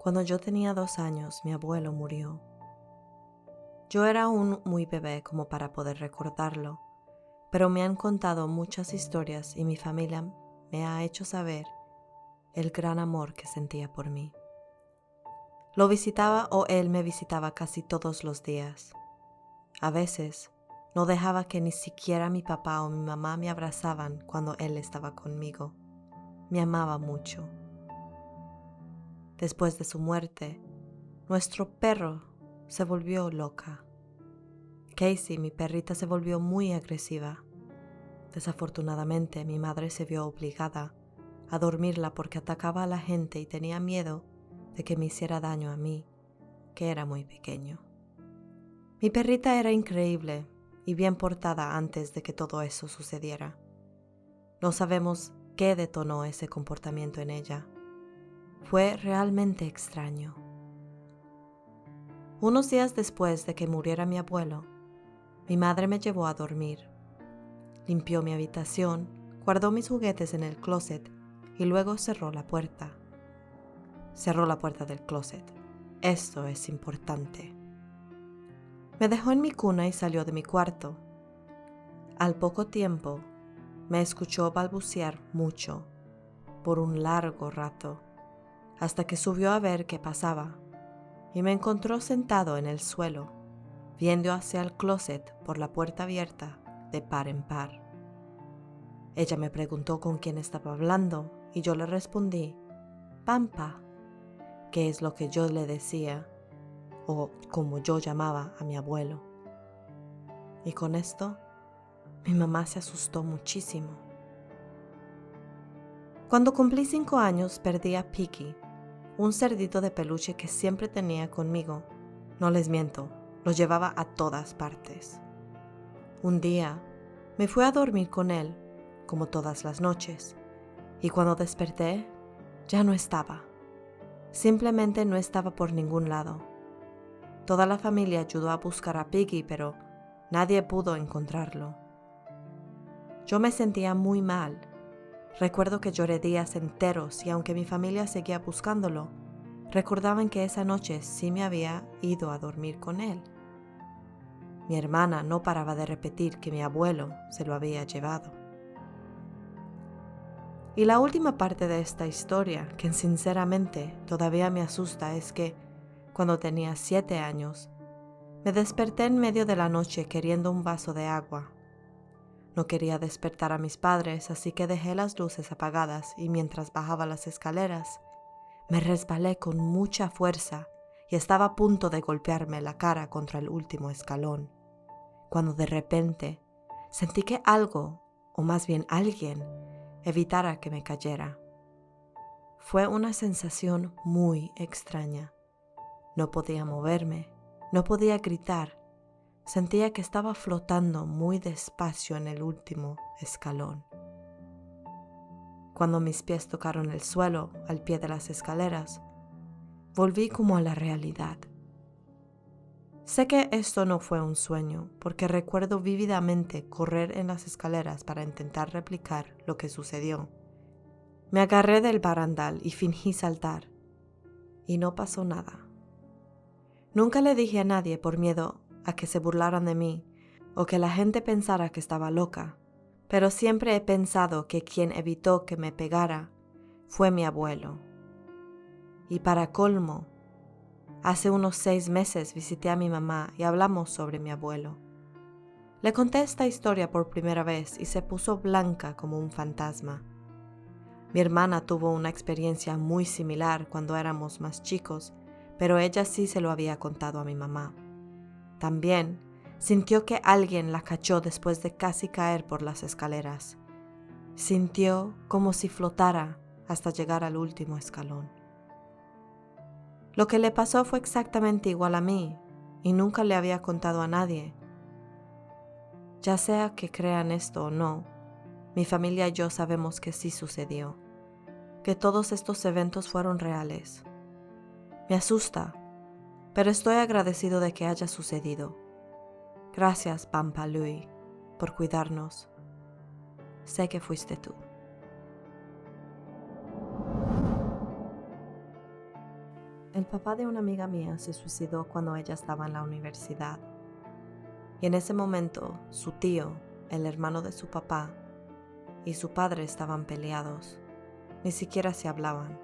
Cuando yo tenía 2 años, mi abuelo murió. Yo era aún muy bebé como para poder recordarlo, pero me han contado muchas historias y mi familia me ha hecho saber el gran amor que sentía por mí. Lo visitaba o él me visitaba casi todos los días. A veces no dejaba que ni siquiera mi papá o mi mamá me abrazaban cuando él estaba conmigo. Me amaba mucho. Después de su muerte, nuestro perro se volvió loca. Casey, mi perrita, se volvió muy agresiva. Desafortunadamente, mi madre se vio obligada a dormirla porque atacaba a la gente y tenía miedo de que me hiciera daño a mí, que era muy pequeño. Mi perrita era increíble y bien portada antes de que todo eso sucediera. No sabemos qué detonó ese comportamiento en ella. Fue realmente extraño. Unos días después de que muriera mi abuelo, mi madre me llevó a dormir. Limpió mi habitación, guardó mis juguetes en el closet y luego cerró la puerta. Cerró la puerta del closet. Esto es importante. Me dejó en mi cuna y salió de mi cuarto. Al poco tiempo, me escuchó balbucear mucho, por un largo rato, hasta que subió a ver qué pasaba, y me encontró sentado en el suelo, viendo hacia el closet por la puerta abierta de par en par. Ella me preguntó con quién estaba hablando y yo le respondí, Pampa, que es lo que yo le decía, o como yo llamaba a mi abuelo. Y con esto, mi mamá se asustó muchísimo. Cuando cumplí 5 años, perdí a Piki, un cerdito de peluche que siempre tenía conmigo. No les miento, lo llevaba a todas partes. Un día, me fui a dormir con él, como todas las noches, y cuando desperté, ya no estaba. Simplemente no estaba por ningún lado. Toda la familia ayudó a buscar a Piggy, pero nadie pudo encontrarlo. Yo me sentía muy mal. Recuerdo que lloré días enteros y aunque mi familia seguía buscándolo, recordaban que esa noche sí me había ido a dormir con él. Mi hermana no paraba de repetir que mi abuelo se lo había llevado. Y la última parte de esta historia, que sinceramente todavía me asusta, es que cuando tenía 7 años, me desperté en medio de la noche queriendo un vaso de agua. No quería despertar a mis padres, así que dejé las luces apagadas y mientras bajaba las escaleras, me resbalé con mucha fuerza y estaba a punto de golpearme la cara contra el último escalón, cuando de repente sentí que algo, o más bien alguien, evitara que me cayera. Fue una sensación muy extraña. No podía moverme, no podía gritar. Sentía que estaba flotando muy despacio en el último escalón. Cuando mis pies tocaron el suelo al pie de las escaleras, volví como a la realidad. Sé que esto no fue un sueño, porque recuerdo vívidamente correr en las escaleras para intentar replicar lo que sucedió. Me agarré del barandal y fingí saltar, y no pasó nada. Nunca le dije a nadie por miedo a que se burlaran de mí o que la gente pensara que estaba loca, pero siempre he pensado que quien evitó que me pegara fue mi abuelo. Y para colmo, hace unos 6 meses visité a mi mamá y hablamos sobre mi abuelo. Le conté esta historia por primera vez y se puso blanca como un fantasma. Mi hermana tuvo una experiencia muy similar cuando éramos más chicos, pero ella sí se lo había contado a mi mamá. También sintió que alguien la cachó después de casi caer por las escaleras. Sintió como si flotara hasta llegar al último escalón. Lo que le pasó fue exactamente igual a mí y nunca le había contado a nadie. Ya sea que crean esto o no, mi familia y yo sabemos que sí sucedió, que todos estos eventos fueron reales. Me asusta, pero estoy agradecido de que haya sucedido. Gracias, Pampa Louie, por cuidarnos. Sé que fuiste tú. El papá de una amiga mía se suicidó cuando ella estaba en la universidad. Y en ese momento, su tío, el hermano de su papá, y su padre estaban peleados. Ni siquiera se hablaban.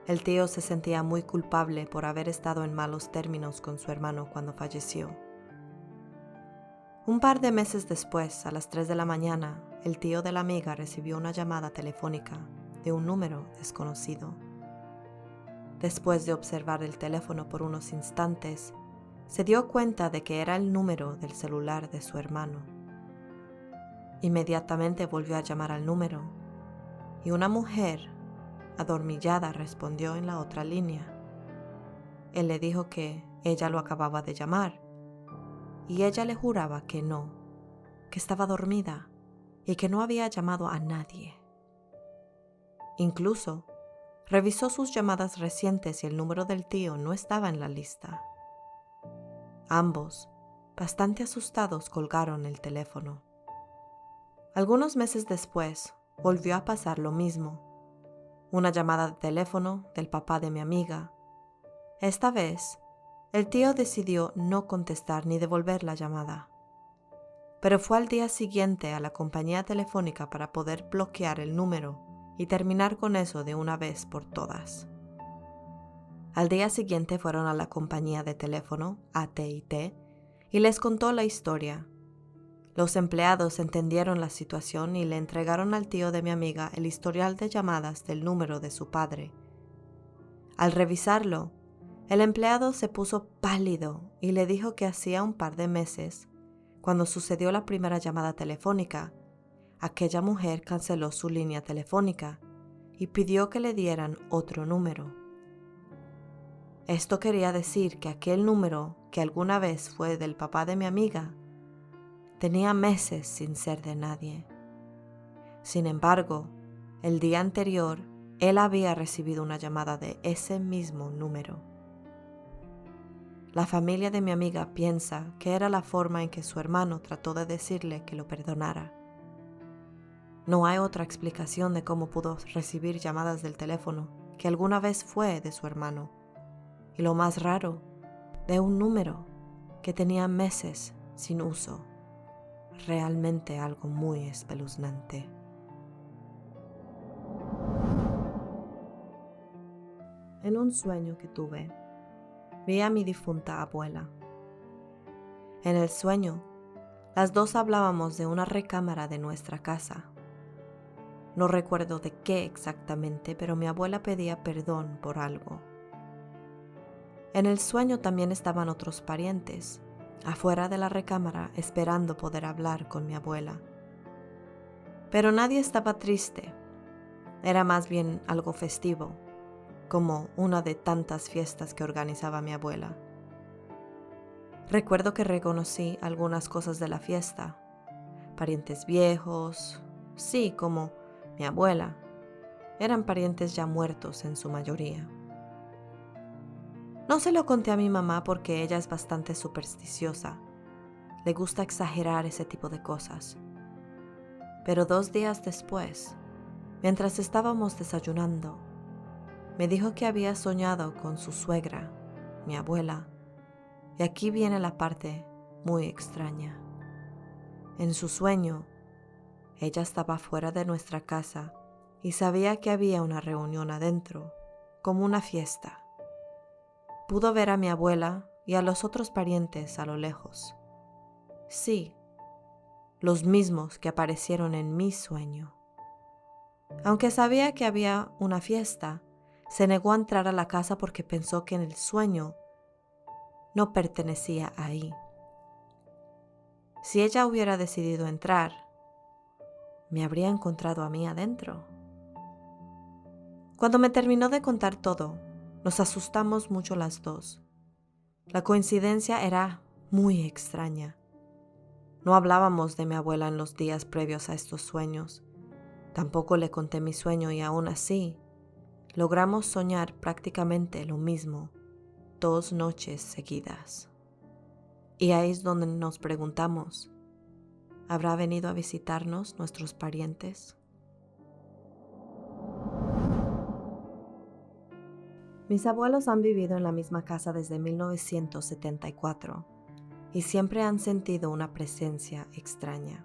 El tío se sentía muy culpable por haber estado en malos términos con su hermano cuando falleció. Un par de meses después, a las 3 de la mañana, el tío de la amiga recibió una llamada telefónica de un número desconocido. Después de observar el teléfono por unos instantes, se dio cuenta de que era el número del celular de su hermano. Inmediatamente volvió a llamar al número y una mujer adormillada respondió en la otra línea. Él le dijo que ella lo acababa de llamar y ella le juraba que no, que estaba dormida y que no había llamado a nadie. Incluso revisó sus llamadas recientes y el número del tío no estaba en la lista. Ambos, bastante asustados, colgaron el teléfono. Algunos meses después, volvió a pasar lo mismo. Una llamada de teléfono del papá de mi amiga. Esta vez, el tío decidió no contestar ni devolver la llamada. Pero fue al día siguiente a la compañía telefónica para poder bloquear el número y terminar con eso de una vez por todas. Al día siguiente fueron a la compañía de teléfono, AT&T, y les contó la historia. Los empleados entendieron la situación y le entregaron al tío de mi amiga el historial de llamadas del número de su padre. Al revisarlo, el empleado se puso pálido y le dijo que hacía un par de meses, cuando sucedió la primera llamada telefónica, aquella mujer canceló su línea telefónica y pidió que le dieran otro número. Esto quería decir que aquel número, que alguna vez fue del papá de mi amiga, tenía meses sin ser de nadie. Sin embargo, el día anterior, él había recibido una llamada de ese mismo número. La familia de mi amiga piensa que era la forma en que su hermano trató de decirle que lo perdonara. No hay otra explicación de cómo pudo recibir llamadas del teléfono que alguna vez fue de su hermano. Y lo más raro, de un número que tenía meses sin uso. Realmente algo muy espeluznante. En un sueño que tuve, vi a mi difunta abuela. En el sueño, las dos hablábamos de una recámara de nuestra casa. No recuerdo de qué exactamente, pero mi abuela pedía perdón por algo. En el sueño también estaban otros parientes, afuera de la recámara esperando poder hablar con mi abuela. Pero nadie estaba triste, era más bien algo festivo, como una de tantas fiestas que organizaba mi abuela. Recuerdo que reconocí algunas cosas de la fiesta, parientes viejos, sí, como mi abuela, eran parientes ya muertos en su mayoría. No se lo conté a mi mamá porque ella es bastante supersticiosa. Le gusta exagerar ese tipo de cosas. Pero 2 días después, mientras estábamos desayunando, me dijo que había soñado con su suegra, mi abuela. Y aquí viene la parte muy extraña. En su sueño, ella estaba fuera de nuestra casa y sabía que había una reunión adentro, como una fiesta. Pudo ver a mi abuela y a los otros parientes a lo lejos. Sí, los mismos que aparecieron en mi sueño. Aunque sabía que había una fiesta, se negó a entrar a la casa porque pensó que en el sueño no pertenecía ahí. Si ella hubiera decidido entrar, me habría encontrado a mí adentro. Cuando me terminó de contar todo, nos asustamos mucho las dos. La coincidencia era muy extraña. No hablábamos de mi abuela en los días previos a estos sueños. Tampoco le conté mi sueño y aún así, logramos soñar prácticamente lo mismo 2 noches seguidas. Y ahí es donde nos preguntamos, ¿habrá venido a visitarnos nuestros parientes? Mis abuelos han vivido en la misma casa desde 1974 y siempre han sentido una presencia extraña.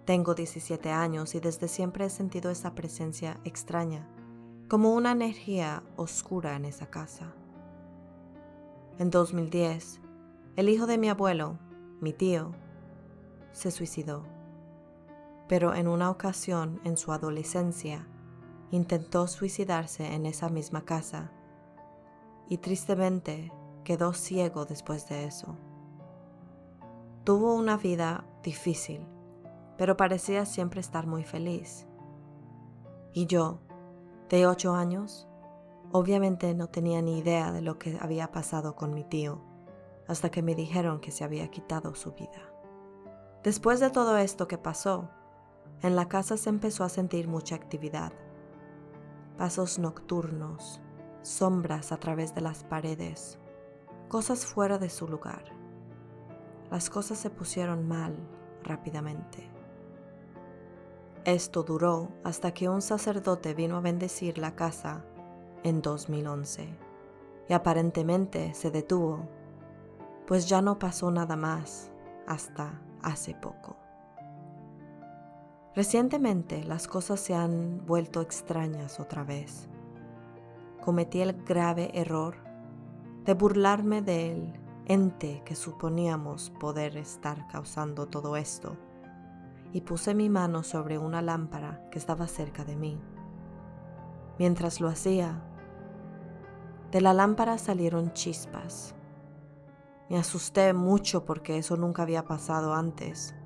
Tengo 17 años y desde siempre he sentido esa presencia extraña, como una energía oscura en esa casa. En 2010, el hijo de mi abuelo, mi tío, se suicidó. Pero en una ocasión en su adolescencia, intentó suicidarse en esa misma casa y tristemente quedó ciego después de eso. Tuvo una vida difícil, pero parecía siempre estar muy feliz. Y yo, de 8 años, obviamente no tenía ni idea de lo que había pasado con mi tío, hasta que me dijeron que se había quitado su vida. Después de todo esto que pasó, en la casa se empezó a sentir mucha actividad. Pasos nocturnos, sombras a través de las paredes, cosas fuera de su lugar. Las cosas se pusieron mal rápidamente. Esto duró hasta que un sacerdote vino a bendecir la casa en 2011 y aparentemente se detuvo, pues ya no pasó nada más hasta hace poco. Recientemente las cosas se han vuelto extrañas otra vez. Cometí el grave error de burlarme del ente que suponíamos poder estar causando todo esto y puse mi mano sobre una lámpara que estaba cerca de mí. Mientras lo hacía, de la lámpara salieron chispas. Me asusté mucho porque eso nunca había pasado antes.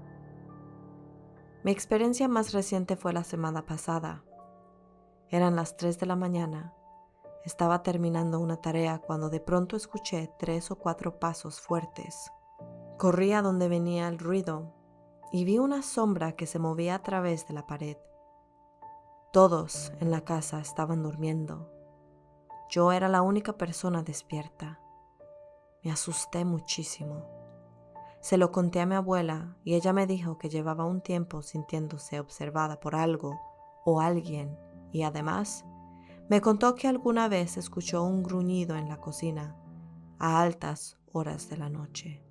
Mi experiencia más reciente fue la semana pasada. Eran las 3 de la mañana. Estaba terminando una tarea cuando de pronto escuché 3 o 4 pasos fuertes. Corrí a donde venía el ruido y vi una sombra que se movía a través de la pared. Todos en la casa estaban durmiendo. Yo era la única persona despierta. Me asusté muchísimo. Se lo conté a mi abuela y ella me dijo que llevaba un tiempo sintiéndose observada por algo o alguien y además me contó que alguna vez escuchó un gruñido en la cocina a altas horas de la noche.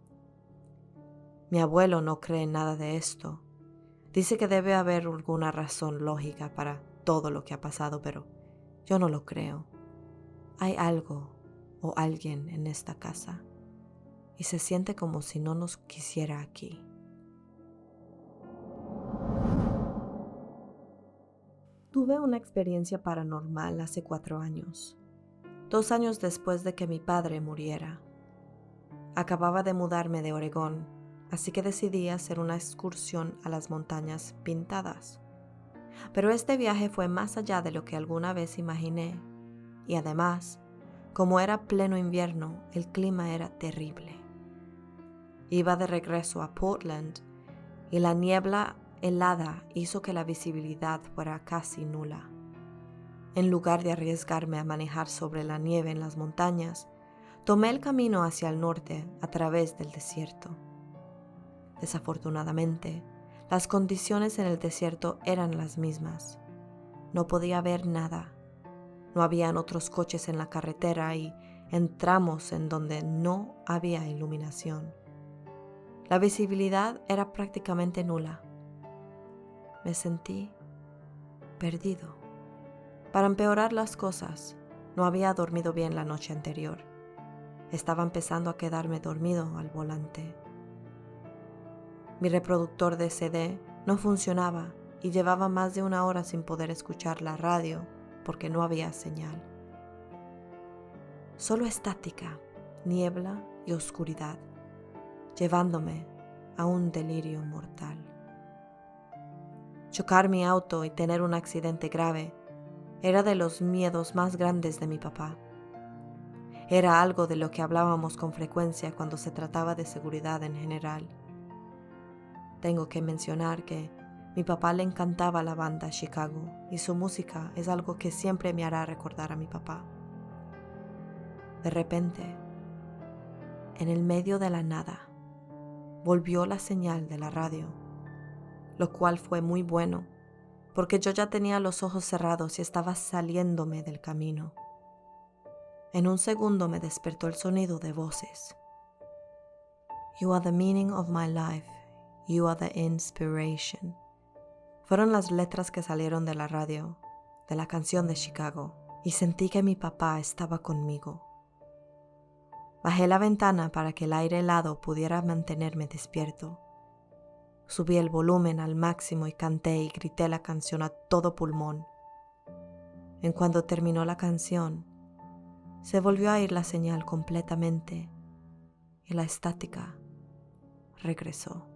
Mi abuelo no cree en nada de esto. Dice que debe haber alguna razón lógica para todo lo que ha pasado, pero yo no lo creo. Hay algo o alguien en esta casa y se siente como si no nos quisiera aquí. Tuve una experiencia paranormal hace 4 años, 2 años después de que mi padre muriera. Acababa de mudarme de Oregón, así que decidí hacer una excursión a las montañas Pintadas. Pero este viaje fue más allá de lo que alguna vez imaginé, y además, como era pleno invierno, el clima era terrible. Iba de regreso a Portland y la niebla helada hizo que la visibilidad fuera casi nula. En lugar de arriesgarme a manejar sobre la nieve en las montañas, tomé el camino hacia el norte a través del desierto. Desafortunadamente, las condiciones en el desierto eran las mismas. No podía ver nada. No habían otros coches en la carretera y entramos en donde no había iluminación. La visibilidad era prácticamente nula. Me sentí perdido. Para empeorar las cosas, no había dormido bien la noche anterior. Estaba empezando a quedarme dormido al volante. Mi reproductor de CD no funcionaba y llevaba más de 1 hora sin poder escuchar la radio porque no había señal. Solo estática, niebla y oscuridad, llevándome a un delirio mortal. Chocar mi auto y tener un accidente grave era de los miedos más grandes de mi papá. Era algo de lo que hablábamos con frecuencia cuando se trataba de seguridad en general. Tengo que mencionar que mi papá le encantaba la banda Chicago y su música es algo que siempre me hará recordar a mi papá. De repente, en el medio de la nada, volvió la señal de la radio, lo cual fue muy bueno, porque yo ya tenía los ojos cerrados y estaba saliéndome del camino. En un segundo me despertó el sonido de voces. You are the meaning of my life. You are the inspiration. Fueron las letras que salieron de la radio, de la canción de Chicago, y sentí que mi papá estaba conmigo. Bajé la ventana para que el aire helado pudiera mantenerme despierto. Subí el volumen al máximo y canté y grité la canción a todo pulmón. En cuanto terminó la canción, se volvió a ir la señal completamente y la estática regresó.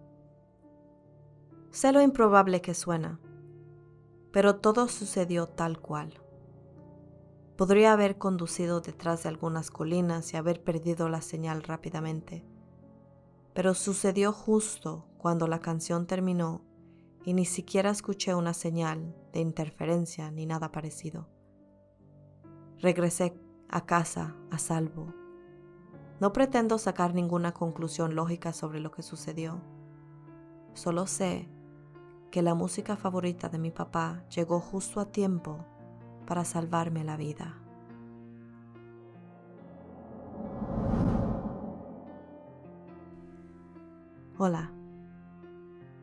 Sé lo improbable que suena, pero todo sucedió tal cual. Podría haber conducido detrás de algunas colinas y haber perdido la señal rápidamente, pero sucedió justo cuando la canción terminó y ni siquiera escuché una señal de interferencia ni nada parecido. Regresé a casa a salvo. No pretendo sacar ninguna conclusión lógica sobre lo que sucedió. Solo sé que la música favorita de mi papá llegó justo a tiempo para salvarme la vida. Hola,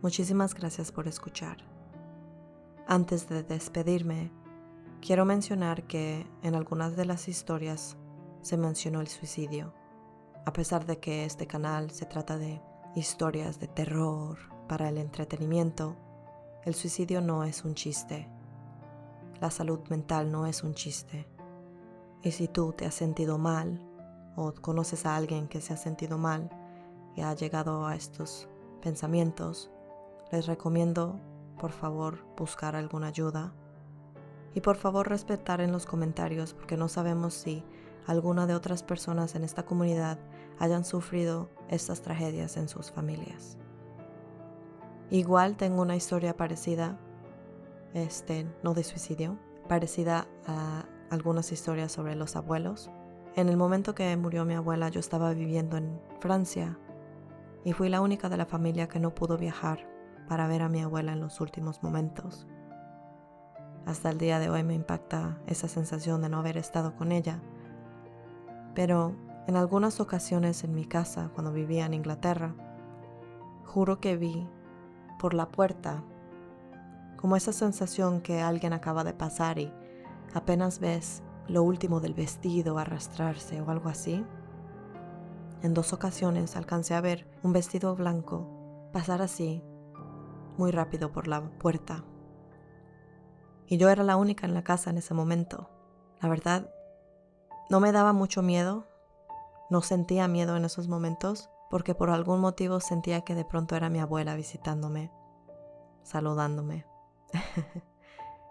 muchísimas gracias por escuchar. Antes de despedirme, quiero mencionar que en algunas de las historias se mencionó el suicidio. A pesar de que este canal se trata de historias de terror para el entretenimiento, el suicidio no es un chiste. La salud mental no es un chiste. Y si tú te has sentido mal o conoces a alguien que se ha sentido mal y ha llegado a estos pensamientos, les recomiendo, por favor, buscar alguna ayuda. Y por favor respetar en los comentarios, porque no sabemos si alguna de otras personas en esta comunidad hayan sufrido estas tragedias en sus familias. Igual tengo una historia parecida, no de suicidio, parecida a algunas historias sobre los abuelos. En el momento que murió mi abuela, yo estaba viviendo en Francia y fui la única de la familia que no pudo viajar para ver a mi abuela en los últimos momentos. Hasta el día de hoy me impacta esa sensación de no haber estado con ella. Pero en algunas ocasiones en mi casa, cuando vivía en Inglaterra, juro que vi por la puerta como esa sensación que alguien acaba de pasar y apenas ves lo último del vestido arrastrarse o algo así. En 2 ocasiones alcancé a ver un vestido blanco pasar así, muy rápido por la puerta. Y yo era la única en la casa en ese momento. La verdad, no me daba mucho miedo, no sentía miedo en esos momentos, porque por algún motivo sentía que de pronto era mi abuela visitándome, saludándome.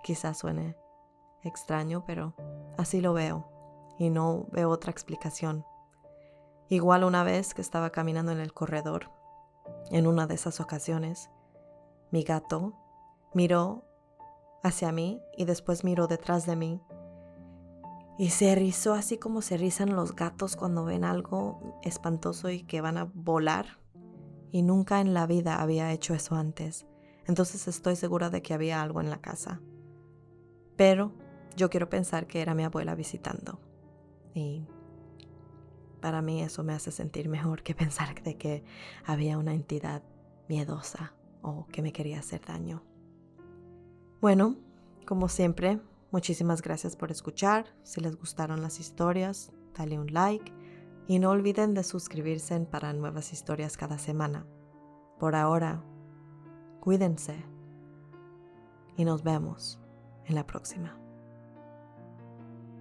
Quizás suene extraño, pero así lo veo y no veo otra explicación. Igual una vez que estaba caminando en el corredor, en una de esas ocasiones, mi gato miró hacia mí y después miró detrás de mí y se erizó así como se erizan los gatos cuando ven algo espantoso y que van a volar, y nunca en la vida había hecho eso antes. Entonces estoy segura de que había algo en la casa, pero yo quiero pensar que era mi abuela visitando, y para mí eso me hace sentir mejor que pensar de que había una entidad miedosa o que me quería hacer daño. Bueno, como siempre, muchísimas gracias por escuchar. Si les gustaron las historias, dale un like y no olviden de suscribirse para nuevas historias cada semana. Por ahora, cuídense y nos vemos en la próxima.